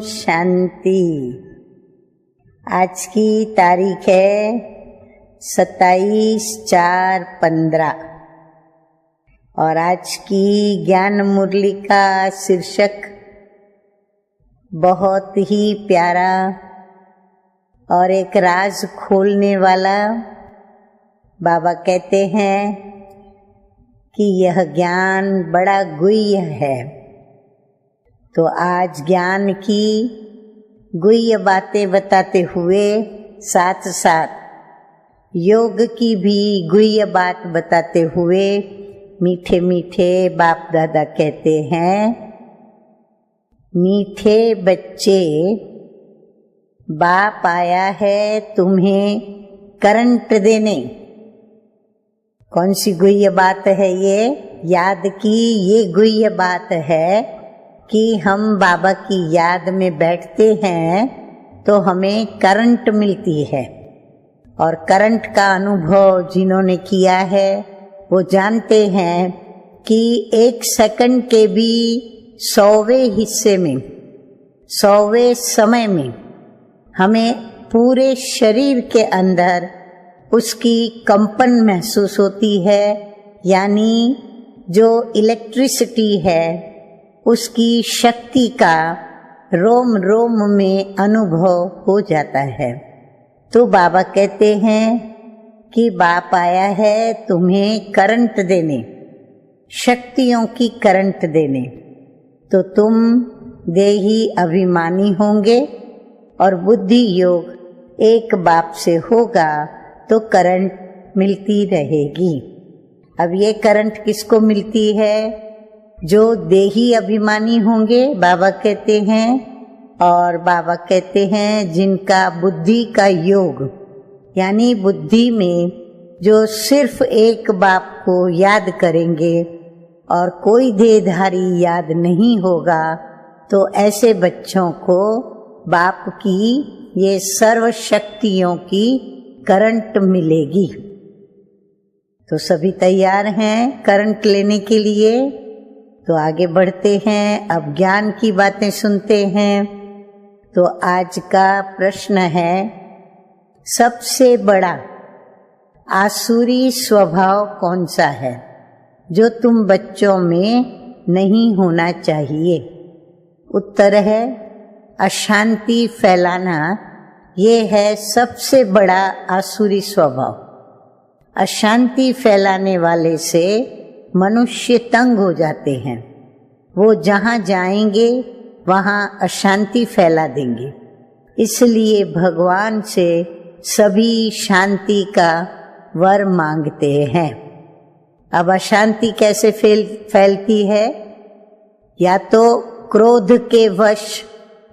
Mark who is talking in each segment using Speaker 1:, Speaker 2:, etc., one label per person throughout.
Speaker 1: शांति। आज की तारीख है 27/4/15 और आज की ज्ञान मुरली का शीर्षक बहुत ही प्यारा और एक राज खोलने वाला। बाबा कहते हैं कि यह ज्ञान बड़ा गुह्य है। तो आज ज्ञान की गुह्य बातें बताते हुए साथ साथ योग की भी गुह्य बात बताते हुए मीठे मीठे बाप दादा कहते हैं, मीठे बच्चे, बाप आया है तुम्हें करंट देने। कौन सी गुह्य बात है ये? याद की ये गुह्य बात है कि हम बाबा की याद में बैठते हैं तो हमें करंट मिलती है। और करंट का अनुभव जिन्होंने किया है वो जानते हैं कि 1 सेकंड के भी 100वें हिस्से में, 100वें समय में हमें पूरे शरीर के अंदर उसकी कंपन महसूस होती है, यानी जो इलेक्ट्रिसिटी है उसकी शक्ति का रोम रोम में अनुभव हो जाता है। तो बाबा कहते हैं कि बाप आया है तुम्हें करंट देने, शक्तियों की करंट देने। तो तुम देही अभिमानी होंगे और बुद्धि योग एक बाप से होगा तो करंट मिलती रहेगी। अब ये करंट किसको मिलती है? जो देही अभिमानी होंगे, बाबा कहते हैं। और बाबा कहते हैं जिनका बुद्धि का योग, यानी बुद्धि में जो सिर्फ एक बाप को याद करेंगे और कोई देहधारी याद नहीं होगा, तो ऐसे बच्चों को बाप की ये सर्व शक्तियों की करंट मिलेगी। तो सभी तैयार हैं करंट लेने के लिए? तो आगे बढ़ते हैं, अब ज्ञान की बातें सुनते हैं। तो आज का प्रश्न है, सबसे बड़ा आसुरी स्वभाव कौन सा है जो तुम बच्चों में नहीं होना चाहिए? उत्तर है अशांति फैलाना। ये है सबसे बड़ा आसुरी स्वभाव। अशांति फैलाने वाले से मनुष्य तंग हो जाते हैं। वो जहाँ जाएंगे वहाँ अशांति फैला देंगे। इसलिए भगवान से सभी शांति का वर मांगते हैं। अब अशांति कैसे फैलती है? या तो क्रोध के वश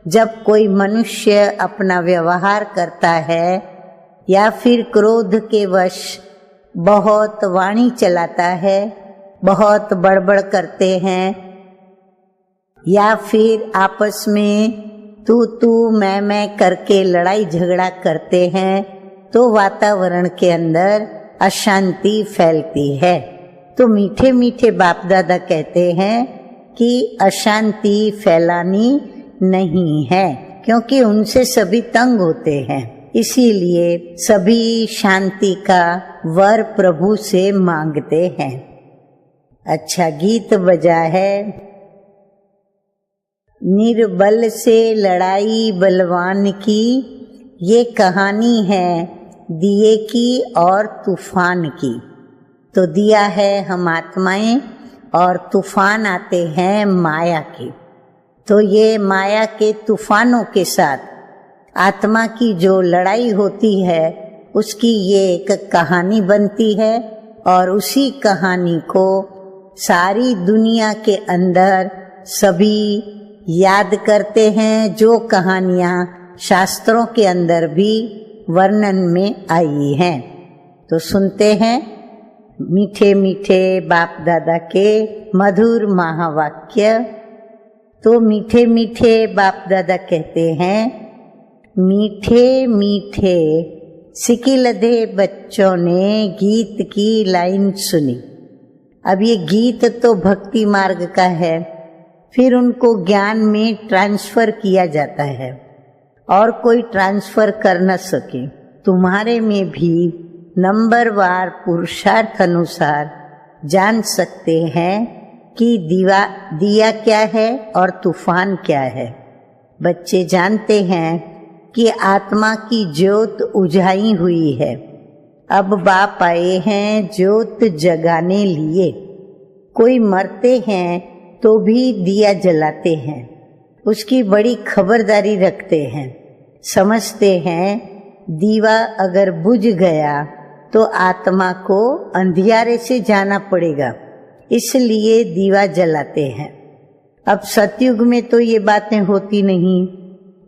Speaker 1: जब कोई मनुष्य अपना व्यवहार करता है, या फिर क्रोध के वश बहुत वाणी चलाता है, बहुत बड़बड़ करते हैं, या फिर आपस में तू मैं करके लड़ाई झगड़ा करते हैं, तो वातावरण के अंदर अशांति फैलती है। तो मीठे मीठे बाप दादा कहते हैं कि अशांति फैलानी नहीं है, क्योंकि उनसे सभी तंग होते हैं। इसीलिए सभी शांति का वर प्रभु से मांगते हैं। अच्छा गीत बजा है, निर्बल से लड़ाई बलवान की, ये कहानी है दिए की और तूफान की। तो दिया है हम आत्माएं और तूफान आते हैं माया के। तो ये माया के तूफानों के साथ आत्मा की जो लड़ाई होती है उसकी ये एक कहानी बनती है, और उसी कहानी को सारी दुनिया के अंदर सभी याद करते हैं, जो कहानियाँ शास्त्रों के अंदर भी वर्णन में आई हैं। तो सुनते हैं मीठे मीठे बाप दादा के मधुर महावाक्य। तो मीठे मीठे बाप दादा कहते हैं, मीठे मीठे सिकिलधे बच्चों ने गीत की लाइन सुनी। अब ये गीत तो भक्ति मार्ग का है, फिर उनको ज्ञान में ट्रांसफर किया जाता है और कोई ट्रांसफर कर न सके। तुम्हारे में भी नंबरवार पुरुषार्थ अनुसार जान सकते हैं कि दिया क्या है और तूफान क्या है। बच्चे जानते हैं कि आत्मा की ज्योत उजाई हुई है। अब बाप आए हैं ज्योत जगाने लिए। कोई मरते हैं तो भी दिया जलाते हैं, उसकी बड़ी खबरदारी रखते हैं। समझते हैं दीवा अगर बुझ गया तो आत्मा को अंधियारे से जाना पड़ेगा, इसलिए दीवा जलाते हैं। अब सतयुग में तो ये बातें होती नहीं,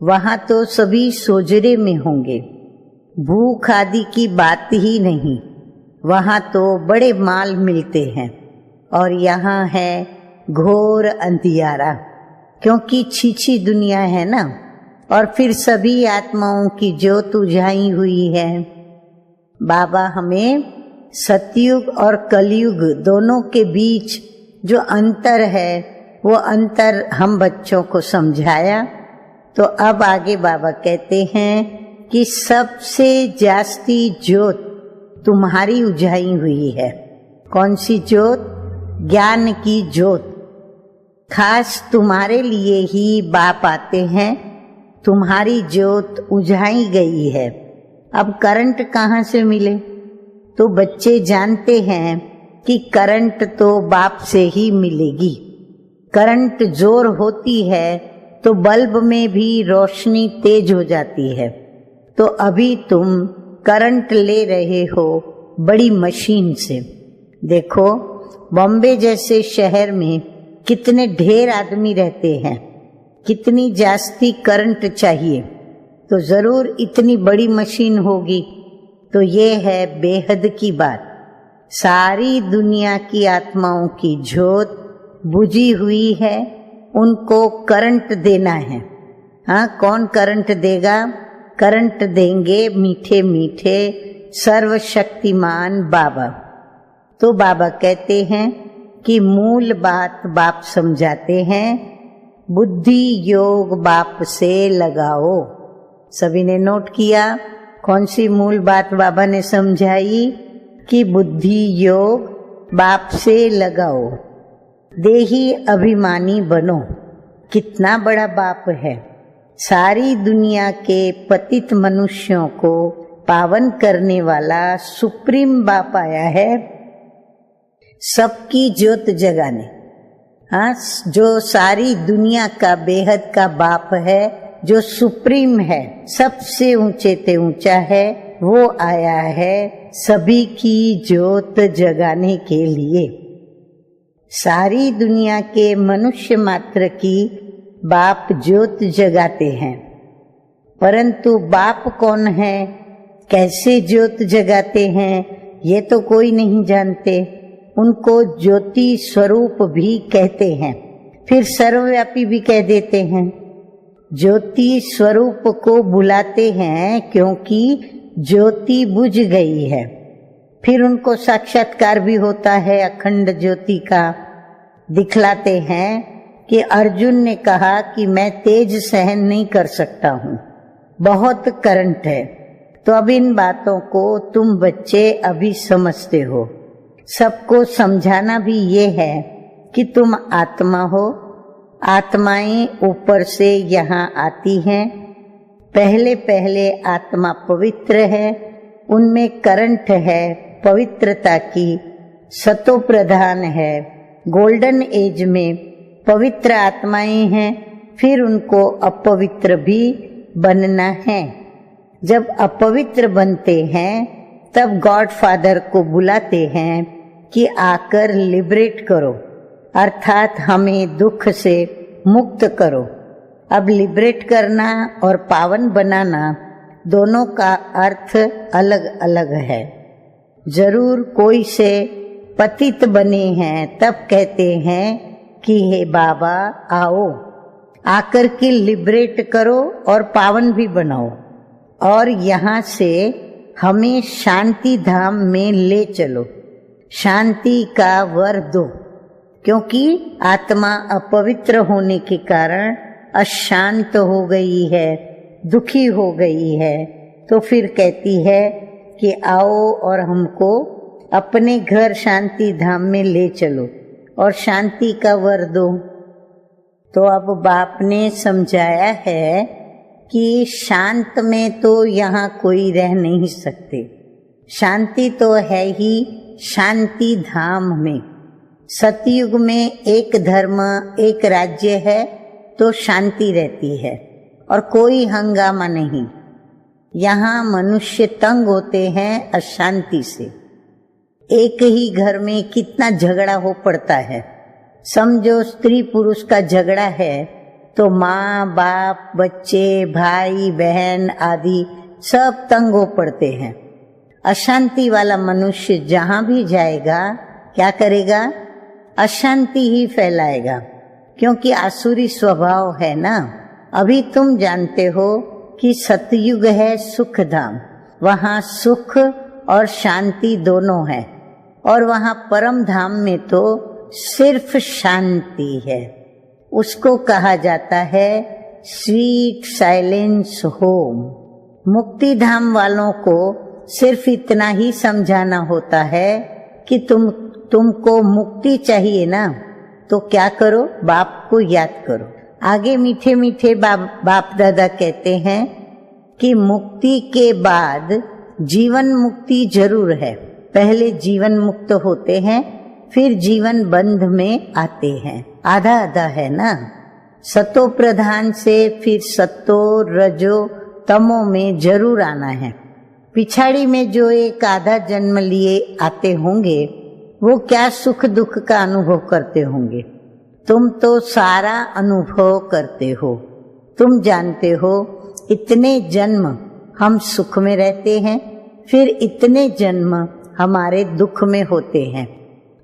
Speaker 1: वहां तो सभी सोजरे में होंगे, भूख आदि की बात ही नहीं। वहां तो बड़े माल मिलते हैं और यहाँ है घोर अंधियारा, क्योंकि छीछी दुनिया है ना। और फिर सभी आत्माओं की ज्योत उजाई हुई है। बाबा हमें सतयुग और कलयुग दोनों के बीच जो अंतर है वो अंतर हम बच्चों को समझाया। तो अब आगे बाबा कहते हैं कि सबसे जास्ती ज्योत तुम्हारी उजाई हुई है। कौन सी ज्योत? ज्ञान की ज्योत। खास तुम्हारे लिए ही बाप आते हैं, तुम्हारी ज्योत उजाई गई है। अब करंट कहाँ से मिले? तो बच्चे जानते हैं कि करंट तो बाप से ही मिलेगी। करंट जोर होती है तो बल्ब में भी रोशनी तेज हो जाती है। तो अभी तुम करंट ले रहे हो बड़ी मशीन से। देखो बॉम्बे जैसे शहर में कितने ढेर आदमी रहते हैं, कितनी जास्ती करंट चाहिए, तो जरूर इतनी बड़ी मशीन होगी। तो ये है बेहद की बात। सारी दुनिया की आत्माओं की ज्योत बुझी हुई है, उनको करंट देना है। हाँ, कौन करंट देगा? करंट देंगे मीठे मीठे सर्वशक्तिमान बाबा। तो बाबा कहते हैं कि मूल बात बाप समझाते हैं, बुद्धि योग बाप से लगाओ। सभी ने नोट किया कौन सी मूल बात बाबा ने समझाई? कि बुद्धि योग बाप से लगाओ, देही अभिमानी बनो। कितना बड़ा बाप है, सारी दुनिया के पतित मनुष्यों को पावन करने वाला सुप्रीम बाप आया है, सबकी ज्योत जगाने। हाँ, जो सारी दुनिया का बेहद का बाप है, जो सुप्रीम है, सबसे ऊंचे ते ऊंचा है, वो आया है सभी की ज्योत जगाने के लिए। सारी दुनिया के मनुष्य मात्र की बाप ज्योत जगाते हैं, परंतु बाप कौन है, कैसे ज्योत जगाते हैं, ये तो कोई नहीं जानते। उनको ज्योति स्वरूप भी कहते हैं, फिर सर्वव्यापी भी कह देते हैं। ज्योति स्वरूप को बुलाते हैं क्योंकि ज्योति बुझ गई है। फिर उनको साक्षात्कार भी होता है अखंड ज्योति का। दिखलाते हैं कि अर्जुन ने कहा कि मैं तेज सहन नहीं कर सकता हूँ, बहुत करंट है। तो अब इन बातों को तुम बच्चे अभी समझते हो। सबको समझाना भी ये है कि तुम आत्मा हो, आत्माएं ऊपर से यहाँ आती हैं। पहले पहले आत्मा पवित्र है, उनमें करंट है पवित्रता की, सतो प्रधान है। गोल्डन एज में पवित्र आत्माएं हैं, फिर उनको अपवित्र भी बनना है। जब अपवित्र बनते हैं तब गॉड फादर को बुलाते हैं कि आकर लिबरेट करो, अर्थात हमें दुख से मुक्त करो। अब लिबरेट करना और पावन बनाना दोनों का अर्थ अलग अलग है। जरूर कोई से पतित बने हैं तब कहते हैं कि हे बाबा आओ, आकर के लिबरेट करो और पावन भी बनाओ, और यहाँ से हमें शांति धाम में ले चलो, शांति का वर दो। क्योंकि आत्मा अपवित्र होने के कारण अशांत हो गई है, दुखी हो गई है। तो फिर कहती है कि आओ और हमको अपने घर शांति धाम में ले चलो और शांति का वर दो। तो अब बाप ने समझाया है कि शांत में तो यहाँ कोई रह नहीं सकते। शांति तो है ही शांति धाम में। सतयुग में एक धर्म एक राज्य है तो शांति रहती है और कोई हंगामा नहीं। यहाँ मनुष्य तंग होते हैं अशांति से। एक ही घर में कितना झगड़ा हो पड़ता है। समझो स्त्री पुरुष का झगड़ा है तो माँ बाप बच्चे भाई बहन आदि सब तंग हो पड़ते हैं। अशांति वाला मनुष्य जहाँ भी जाएगा क्या करेगा? अशांति ही फैलाएगा, क्योंकि आसुरी स्वभाव है ना। अभी तुम जानते हो कि सतयुग है सुख धाम, वहाँ सुख और शांति दोनों है, और वहाँ परम धाम में तो सिर्फ शांति है। उसको कहा जाता है स्वीट साइलेंस होम। मुक्ति धाम वालों को सिर्फ इतना ही समझाना होता है कि तुमको मुक्ति चाहिए ना, तो क्या करो? बाप को याद करो। आगे मीठे मीठे बाप दादा कहते हैं कि मुक्ति के बाद जीवन मुक्ति जरूर है। पहले जीवन मुक्त होते हैं, फिर जीवन बंध में आते हैं। आधा आधा है ना। सतो प्रधान से फिर सतो रजो तमो में जरूर आना है। पिछाड़ी में जो एक आधा जन्म लिए आते होंगे वो क्या सुख दुख का अनुभव करते होंगे। तुम तो सारा अनुभव करते हो। तुम जानते हो इतने जन्म हम सुख में रहते हैं, फिर इतने जन्म हमारे दुख में होते हैं।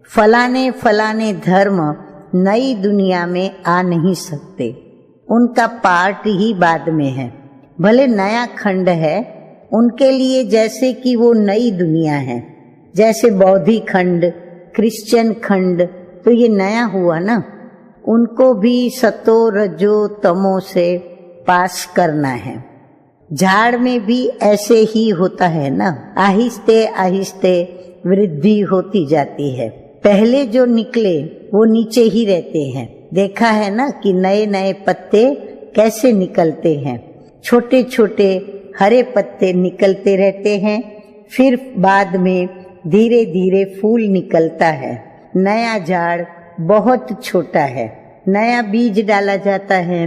Speaker 1: फलाने फलाने धर्म नई दुनिया में आ नहीं सकते, उनका पार्ट ही बाद में है। भले नया खंड है उनके लिए, जैसे कि वो नई दुनिया है। जैसे बौद्धी खंड, क्रिश्चियन खंड, तो ये नया हुआ ना। उनको भी सतो रजो तमो से पास करना है। झाड़ में भी ऐसे ही होता है ना, आहिस्ते आहिस्ते वृद्धि होती जाती है। पहले जो निकले वो नीचे ही रहते हैं। देखा है ना कि नए नए पत्ते कैसे निकलते हैं। छोटे छोटे हरे पत्ते निकलते रहते हैं, फिर बाद में धीरे धीरे फूल निकलता है। नया झाड़ बहुत छोटा है, नया बीज डाला जाता है।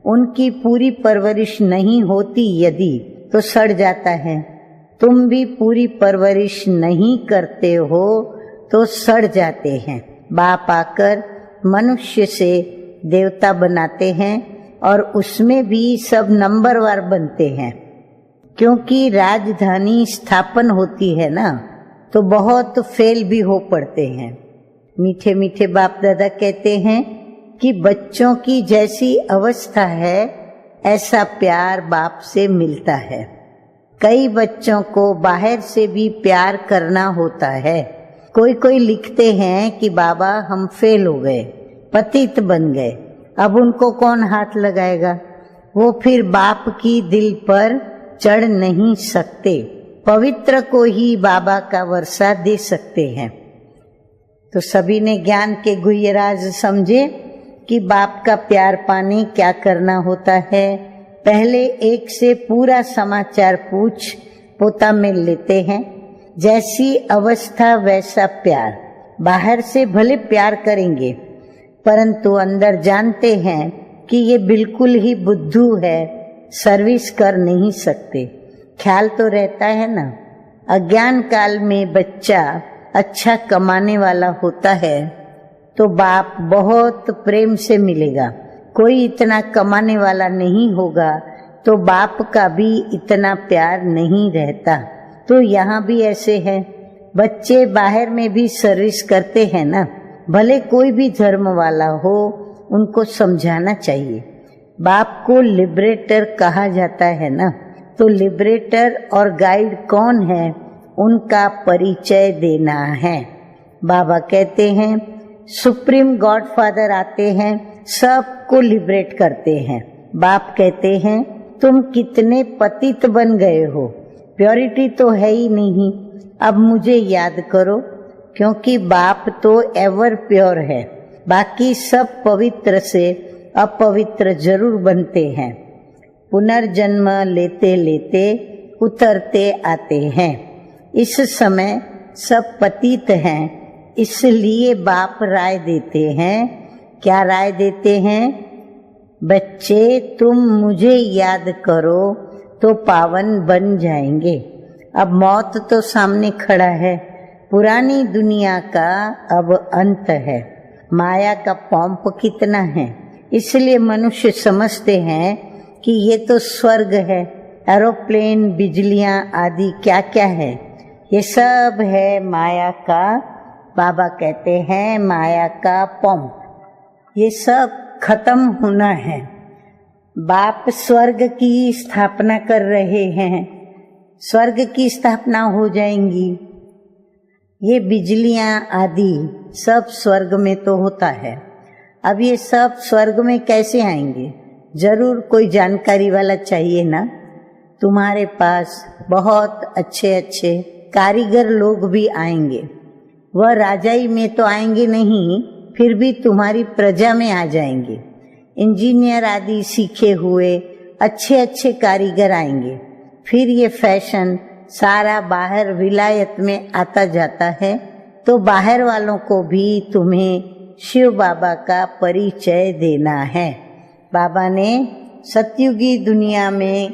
Speaker 1: उनकी पूरी परवरिश नहीं होती यदि, तो सड़ जाता है। तुम भी पूरी परवरिश नहीं करते हो तो सड़ जाते हैं। बाप आकर मनुष्य से देवता बनाते हैं और उसमें भी सब नंबरवार बनते हैं, क्योंकि राजधानी स्थापन होती है ना, तो बहुत फेल भी हो पड़ते हैं। मीठे मीठे बाप दादा कहते हैं कि बच्चों की जैसी अवस्था है ऐसा प्यार बाप से मिलता है। कई बच्चों को बाहर से भी प्यार करना होता है। कोई कोई लिखते हैं कि बाबा हम फेल हो गए, पतित बन गए, अब उनको कौन हाथ लगाएगा। वो फिर बाप की दिल पर चढ़ नहीं सकते। पवित्र को ही बाबा का वर्षा दे सकते हैं। तो सभी ने ज्ञान के गुह्य राज समझे कि बाप का प्यार पाने क्या करना होता है। पहले एक से पूरा समाचार पूछ पोता में लेते हैं। जैसी अवस्था वैसा प्यार। बाहर से भले प्यार करेंगे, परंतु अंदर जानते हैं कि ये बिल्कुल ही बुद्धू है, सर्विस कर नहीं सकते। ख्याल तो रहता है ना। अज्ञान काल में बच्चा अच्छा कमाने वाला होता है तो बाप बहुत प्रेम से मिलेगा। कोई इतना कमाने वाला नहीं होगा तो बाप का भी इतना प्यार नहीं रहता। तो यहाँ भी ऐसे है। बच्चे बाहर में भी सर्विस करते हैं ना, भले कोई भी धर्म वाला हो, उनको समझाना चाहिए। बाप को लिबरेटर कहा जाता है ना, तो लिबरेटर और गाइड कौन है उनका परिचय देना है। बाबा कहते हैं सुप्रीम गॉड फादर आते हैं, सबको लिबरेट करते हैं। बाप कहते हैं तुम कितने पतित बन गए हो, प्योरिटी तो है ही नहीं, अब मुझे याद करो, क्योंकि बाप तो एवर प्योर है। बाकी सब पवित्र से अपवित्र जरूर बनते हैं, पुनर्जन्म लेते लेते उतरते आते हैं। इस समय सब पतित हैं, इसलिए बाप राय देते हैं। क्या राय देते हैं? बच्चे तुम मुझे याद करो तो पावन बन जाएंगे। अब मौत तो सामने खड़ा है, पुरानी दुनिया का अब अंत है। माया का पॉम्प कितना है, इसलिए मनुष्य समझते हैं कि ये तो स्वर्ग है, एरोप्लेन, बिजलियां आदि क्या क्या है, ये सब है माया का। बाबा कहते हैं माया का पॉम्प, ये सब खत्म होना है। बाप स्वर्ग की स्थापना कर रहे हैं, स्वर्ग की स्थापना हो जाएंगी। ये बिजलियां आदि सब स्वर्ग में तो होता है। अब ये सब स्वर्ग में कैसे आएंगे? जरूर कोई जानकारी वाला चाहिए ना। तुम्हारे पास बहुत अच्छे अच्छे कारीगर लोग भी आएंगे। वह राजाई में तो आएंगे नहीं, फिर भी तुम्हारी प्रजा में आ जाएंगे। इंजीनियर आदि सीखे हुए अच्छे अच्छे कारीगर आएंगे। फिर ये फैशन सारा बाहर विलायत में आता जाता है, तो बाहर वालों को भी तुम्हें शिव बाबा का परिचय देना है। बाबा ने सतयुगी दुनिया में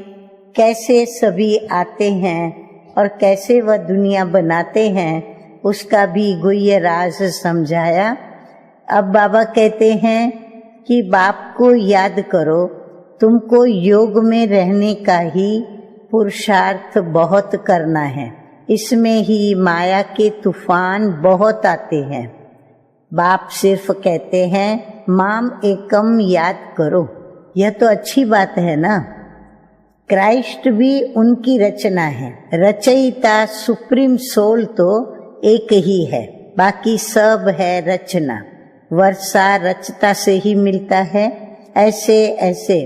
Speaker 1: कैसे सभी आते हैं और कैसे वह दुनिया बनाते हैं, उसका भी गुह्य राज समझाया। अब बाबा कहते हैं कि बाप को याद करो, तुमको योग में रहने का ही पुरुषार्थ बहुत करना है। इसमें ही माया के तूफान बहुत आते हैं। बाप सिर्फ कहते हैं माम एकम याद करो, यह तो अच्छी बात है ना। क्राइस्ट भी उनकी रचना है, रचयिता सुप्रीम सोल तो एक ही है, बाकी सब है रचना। वर्षा रचता से ही मिलता है। ऐसे ऐसे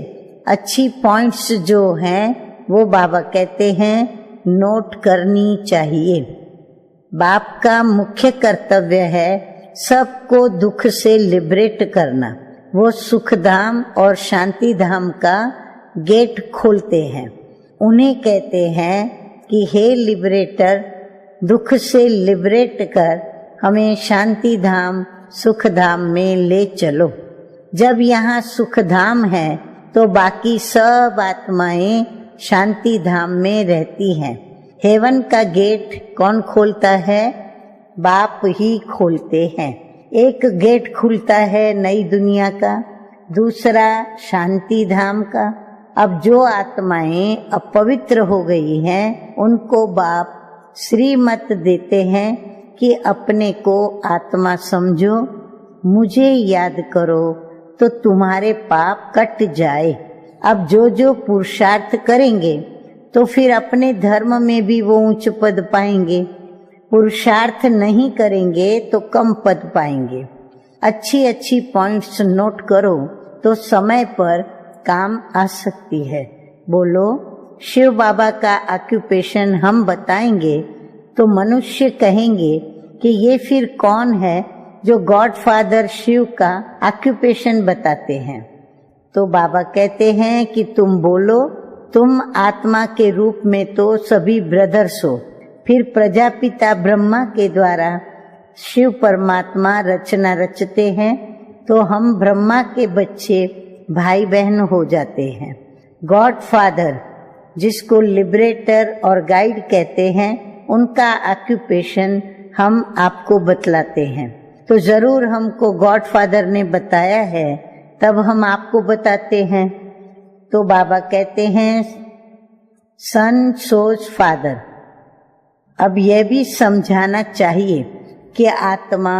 Speaker 1: अच्छी पॉइंट्स जो हैं वो बाबा कहते हैं नोट करनी चाहिए। बाप का मुख्य कर्तव्य है सबको दुख से लिबरेट करना। वो सुख धाम और शांति धाम का गेट खोलते हैं। उन्हें कहते हैं कि हे लिबरेटर, दुख से लिबरेट कर हमें शांति धाम सुख धाम में ले चलो। जब यहाँ सुख धाम है तो बाकी सब आत्माएं शांति धाम में रहती हैं। हेवन का गेट कौन खोलता है? बाप ही खोलते हैं। एक गेट खुलता है नई दुनिया का, दूसरा शांति धाम का। अब जो आत्माएं अपवित्र हो गई हैं, उनको बाप श्रीमत देते हैं कि अपने को आत्मा समझो, मुझे याद करो तो तुम्हारे पाप कट जाए। अब जो जो पुरुषार्थ करेंगे तो फिर अपने धर्म में भी वो उच्च पद पाएंगे। पुरुषार्थ नहीं करेंगे तो कम पद पाएंगे। अच्छी अच्छी पॉइंट्स नोट करो तो समय पर काम आ सकती है। बोलो शिव बाबा का ऑक्यूपेशन हम बताएंगे तो मनुष्य कहेंगे कि ये फिर कौन है जो गॉड फादर शिव का ऑक्यूपेशन बताते हैं। तो बाबा कहते हैं कि तुम बोलो, तुम आत्मा के रूप में तो सभी ब्रदर्स हो। फिर प्रजापिता ब्रह्मा के द्वारा शिव परमात्मा रचना रचते हैं, तो हम ब्रह्मा के बच्चे भाई बहन हो जाते हैं। गॉड फादर जिसको लिबरेटर और गाइड कहते हैं, उनका ऑक्यूपेशन हम आपको बतलाते हैं। तो जरूर हमको गॉड फादर ने बताया है, तब हम आपको बताते हैं। तो बाबा कहते हैं सन सोज फादर। अब यह भी समझाना चाहिए कि आत्मा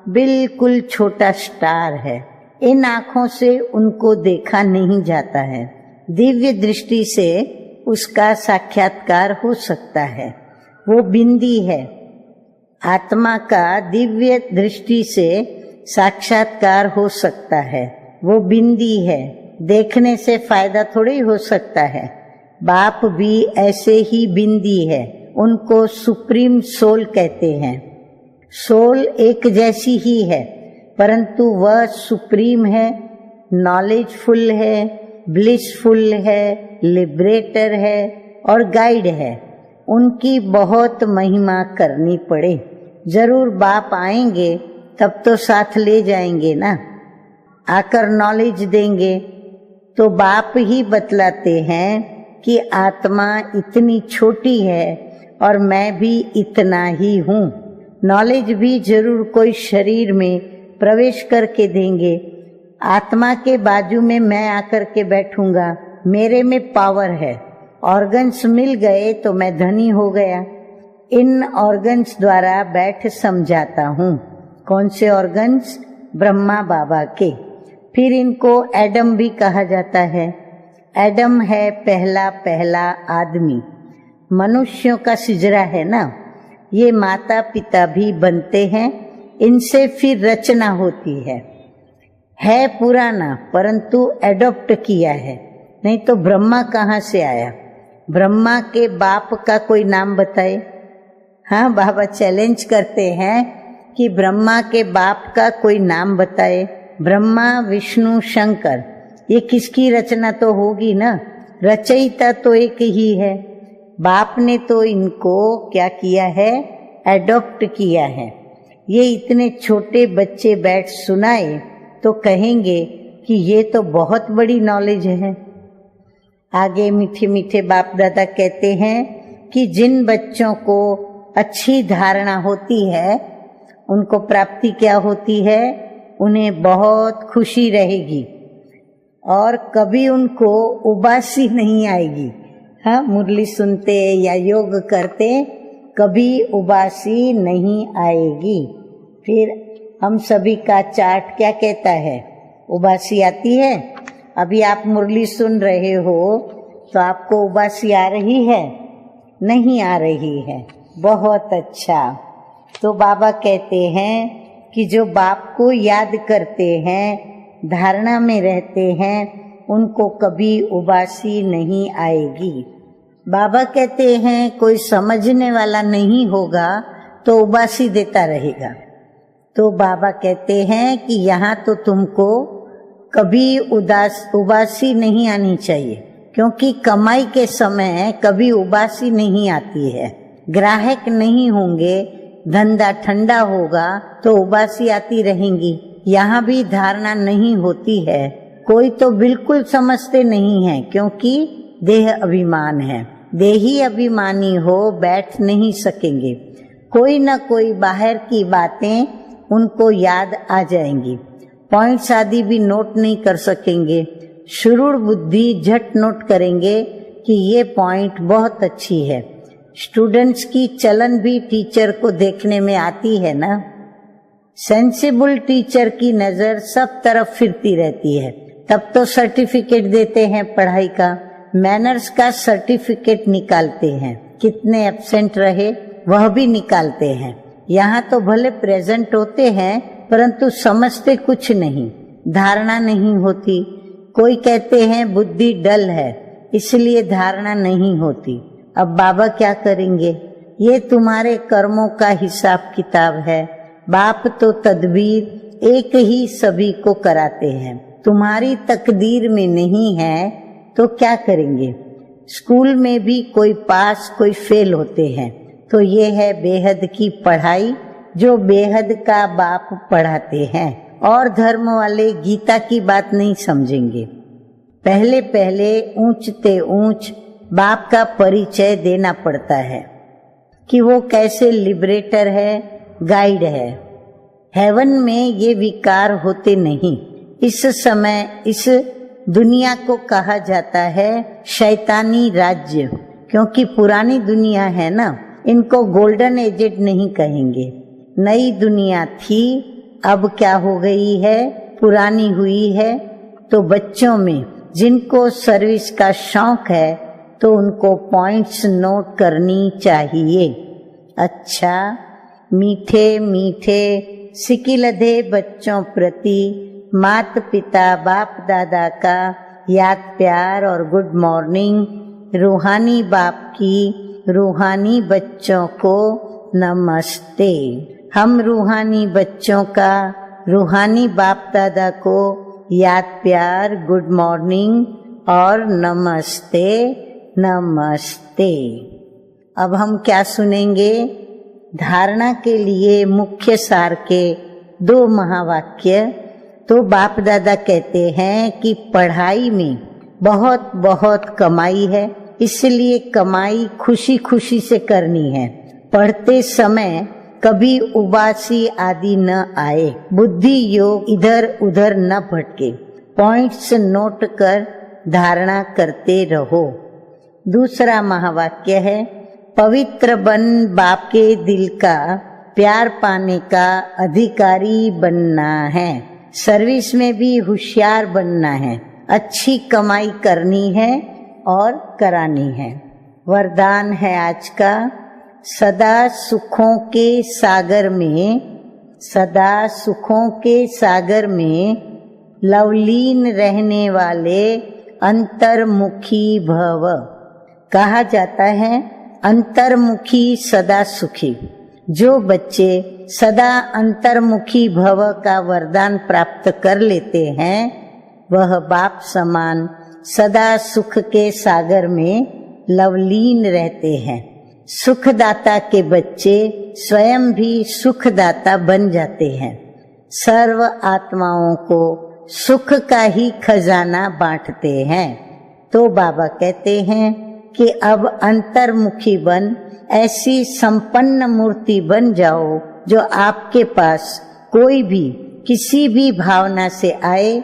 Speaker 1: बिल्कुल छोटा स्टार है। इन आँखों से उनको देखा नहीं जाता है, दिव्य दृष्टि से उसका साक्षात्कार हो सकता है। वो बिंदी है। आत्मा का दिव्य दृष्टि से साक्षात्कार हो सकता है। वो बिंदी है, देखने से फायदा थोड़ी हो सकता है। बाप भी ऐसे ही बिंदी है, उनको सुप्रीम सोल कहते हैं। सोल एक जैसी ही है, परंतु वह सुप्रीम है, नॉलेजफुल है, ब्लिसफुल है, लिबरेटर है और गाइड है। उनकी बहुत महिमा करनी पड़े। जरूर बाप आएंगे तब तो साथ ले जाएंगे ना, आकर नॉलेज देंगे। तो बाप ही बतलाते हैं कि आत्मा इतनी छोटी है और मैं भी इतना ही हूँ। नॉलेज भी जरूर कोई शरीर में प्रवेश करके देंगे। आत्मा के बाजू में मैं आकर के बैठूंगा, मेरे में पावर है। ऑर्गन्स मिल गए तो मैं धनी हो गया। इन ऑर्गन्स द्वारा बैठ समझाता हूँ। कौन से ऑर्गन्स? ब्रह्मा बाबा के। फिर इनको एडम भी कहा जाता है। एडम है पहला पहला आदमी, मनुष्यों का सिजरा है ना। ये माता पिता भी बनते हैं, इनसे फिर रचना होती है पुराना परंतु एडॉप्ट किया है। नहीं तो ब्रह्मा कहाँ से आया? ब्रह्मा के बाप का कोई नाम बताए। हाँ, बाबा चैलेंज करते हैं कि ब्रह्मा के बाप का कोई नाम बताए। ब्रह्मा विष्णु शंकर, ये किसकी रचना तो होगी ना। रचयिता तो एक ही है। बाप ने तो इनको क्या किया है? एडॉप्ट किया है। ये इतने छोटे बच्चे बैठ सुनाए तो कहेंगे कि ये तो बहुत बड़ी नॉलेज है। आगे मीठे मीठे बाप दादा कहते हैं कि जिन बच्चों को अच्छी धारणा होती है उनको प्राप्ति क्या होती है? उन्हें बहुत खुशी रहेगी और कभी उनको उबासी नहीं आएगी। हाँ, मुरली सुनते या योग करते कभी उबासी नहीं आएगी। फिर हम सभी का चार्ट क्या कहता है? उबासी आती है? अभी आप मुरली सुन रहे हो तो आपको उबासी आ रही है? नहीं आ रही है। बहुत अच्छा। तो बाबा कहते हैं कि जो बाप को याद करते हैं, धारणा में रहते हैं, उनको कभी उबासी नहीं आएगी। बाबा कहते हैं कोई समझने वाला नहीं होगा तो उबासी देता रहेगा। तो बाबा कहते हैं कि यहाँ तो तुमको कभी उबासी नहीं आनी चाहिए, क्योंकि कमाई के समय कभी उबासी नहीं आती है। ग्राहक नहीं होंगे, धंधा ठंडा होगा तो उबासी आती रहेंगी। यहाँ भी धारणा नहीं होती है। कोई तो बिल्कुल समझते नहीं है, क्योंकि देह अभिमान है। देही अभिमानी हो बैठ नहीं सकेंगे। कोई न कोई बाहर की बातें उनको याद आ जाएंगी। पॉइंट्स आदि भी नोट नहीं कर सकेंगे। शुरूर बुद्धि झट नोट करेंगे कि ये पॉइंट बहुत अच्छी है। स्टूडेंट्स की चलन भी टीचर को देखने में आती है ना। सेंसिबल टीचर की नजर सब तरफ फिरती रहती है, तब तो सर्टिफिकेट देते हैं पढ़ाई का। मैनर्स का सर्टिफिकेट निकालते हैं, कितने एब्सेंट रहे वह भी निकालते हैं। यहाँ तो भले प्रेजेंट होते हैं परंतु समझते कुछ नहीं, धारणा नहीं होती। कोई कहते हैं बुद्धि डल है इसलिए धारणा नहीं होती। अब बाबा क्या करेंगे? ये तुम्हारे कर्मों का हिसाब किताब है। बाप तो तदबीर एक ही सभी को कराते हैं। तुम्हारी तकदीर में नहीं है तो क्या करेंगे? स्कूल में भी कोई पास कोई फेल होते हैं, तो ये है बेहद की पढ़ाई जो बेहद का बाप पढ़ाते हैं। और धर्म वाले गीता की बात नहीं समझेंगे। पहले पहले ऊंचते ऊंच बाप का परिचय देना पड़ता है कि वो कैसे लिबरेटर है, गाइड है। हेवन में ये विकार होते नहीं। इस समय इस दुनिया को कहा जाता है शैतानी राज्य, क्योंकि पुरानी दुनिया है ना। इनको गोल्डन एजेड नहीं कहेंगे। नई दुनिया थी, अब क्या हो गई है? पुरानी हुई है। तो बच्चों में जिनको सर्विस का शौक है तो उनको पॉइंट्स नोट करनी चाहिए। अच्छा, मीठे मीठे सिकिलधे बच्चों प्रति माता पिता बाप दादा का याद प्यार और गुड मॉर्निंग। रूहानी बाप की रूहानी बच्चों को नमस्ते। हम रूहानी बच्चों का रूहानी बाप दादा को याद प्यार गुड मॉर्निंग और नमस्ते नमस्ते। अब हम क्या सुनेंगे? धारणा के लिए मुख्य सार के 2 महावाक्य। तो बाप दादा कहते हैं कि पढ़ाई में बहुत बहुत कमाई है, इसलिए कमाई खुशी खुशी से करनी है। पढ़ते समय कभी उबासी आदि न आए, बुद्धि योग इधर उधर न भटके, पॉइंट्स नोट कर धारणा करते रहो। दूसरा महावाक्य है, पवित्र बन बाप के दिल का प्यार पाने का अधिकारी बनना है। सर्विस में भी होशियार बनना है, अच्छी कमाई करनी है और करानी है। वरदान है आज का, सदा सुखों के सागर में, सदा सुखों के सागर में लवलीन रहने वाले अंतर्मुखी भव। कहा जाता है अंतर्मुखी सदा सुखी। जो बच्चे सदा अंतर्मुखी भव का वरदान प्राप्त कर लेते हैं वह बाप समान सदा सुख के सागर में लवलीन रहते हैं। सुखदाता के बच्चे स्वयं भी सुखदाता बन जाते हैं। सर्व आत्माओं को सुख का ही खजाना बांटते हैं। तो बाबा कहते हैं कि अब अंतर्मुखी बन ऐसी संपन्न मूर्ति बन जाओ जो आपके पास कोई भी किसी भी भावना से आए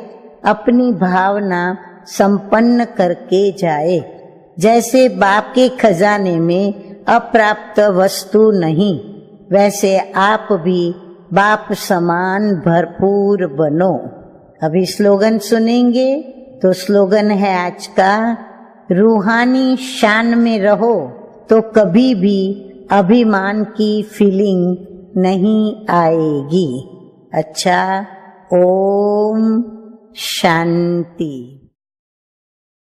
Speaker 1: अपनी भावना संपन्न करके जाए। जैसे बाप के खजाने में अप्राप्त वस्तु नहीं, वैसे आप भी बाप समान भरपूर बनो। अभी स्लोगन सुनेंगे। तो स्लोगन है आज का, रूहानी शान में रहो तो कभी भी अभिमान की फीलिंग नहीं आएगी। अच्छा, ओम शांति।